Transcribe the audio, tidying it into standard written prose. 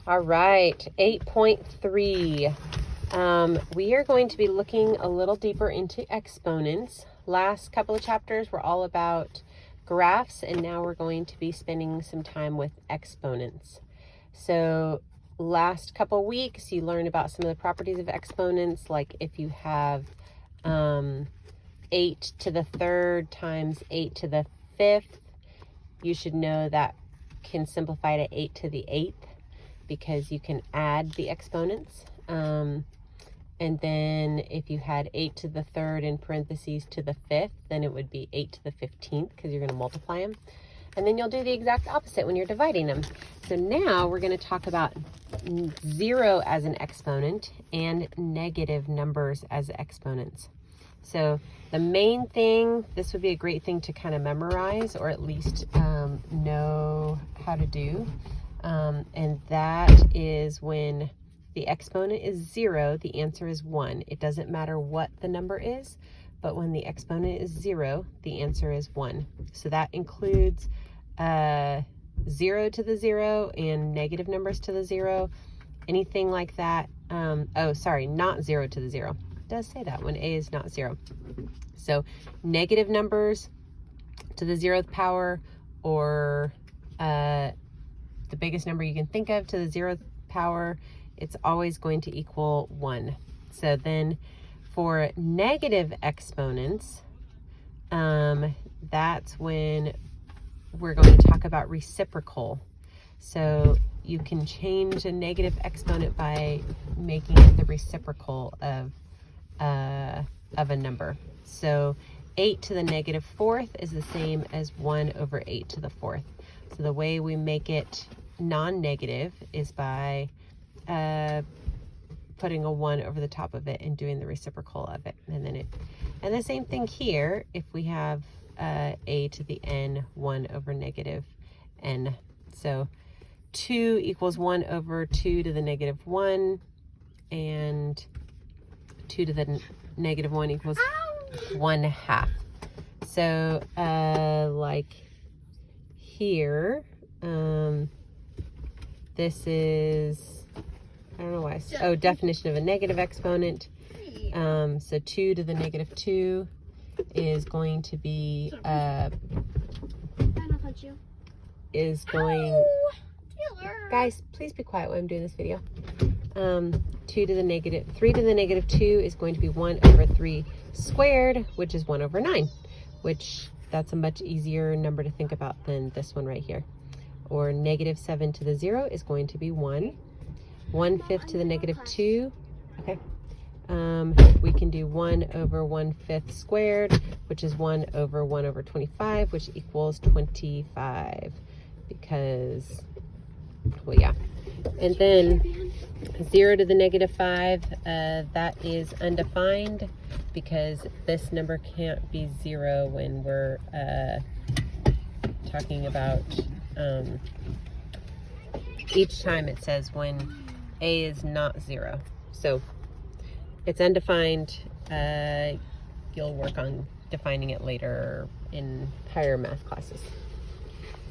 All right, 8.3. We are going to be looking a little deeper into exponents. Last couple of chapters were all about graphs, and now we're going to be spending some time with exponents. So last couple weeks, you learned about some of the properties of exponents, like if you have 8 to the third times 8 to the fifth, you should know that can simplify to 8 to the 8th because you can add the exponents. And then if you had 8 to the third in parentheses to the fifth, then it would be 8 to the 15th because you're going to multiply them. And then you'll do the exact opposite when you're dividing them. So now we're going to talk about 0 as an exponent and negative numbers as exponents. So the main thing, this would be a great thing to kind of memorize or at least know how to do. And that is when the exponent is 0, the answer is 1. It doesn't matter what the number is, but when the exponent is 0, the answer is 1. So that includes 0 to the 0 and negative numbers to the 0, anything like that. Oh, sorry, not 0 to the 0. It does say that when a is not 0. So negative numbers to the 0th power, or the biggest number you can think of to the 0th power, it's always going to equal 1. So then for negative exponents, that's when we're going to talk about reciprocal. So you can change a negative exponent by making it the reciprocal of a number. So 8 to the negative fourth is the same as 1 over 8 to the fourth. So the way we make it non-negative is by putting a 1 over the top of it and doing the reciprocal of it. And the same thing here, if we have a to the n, 1 over negative n. So 2 equals 1 over 2 to the negative 1, and 2 to the negative 1 equals 1/2. So like here, this is, I don't know why, definition of a negative exponent. So 2 to the negative 2 is going to be, guys, please be quiet while I'm doing this video. 3 to the negative 2 is going to be 1 over 3 squared, which is 1 over 9, which that's a much easier number to think about than this one right here. Or negative 7 to the 0 is going to be 1. 1/5 to the negative 2. Okay. We can do 1 over 1/5 squared, which is 1 over 1 over 25, which equals 25. Because, well, yeah. And then 0 to the negative 5, that is undefined because this number can't be 0 when we're talking about each time it says when a is not 0. So it's undefined. You'll work on defining it later in higher math classes.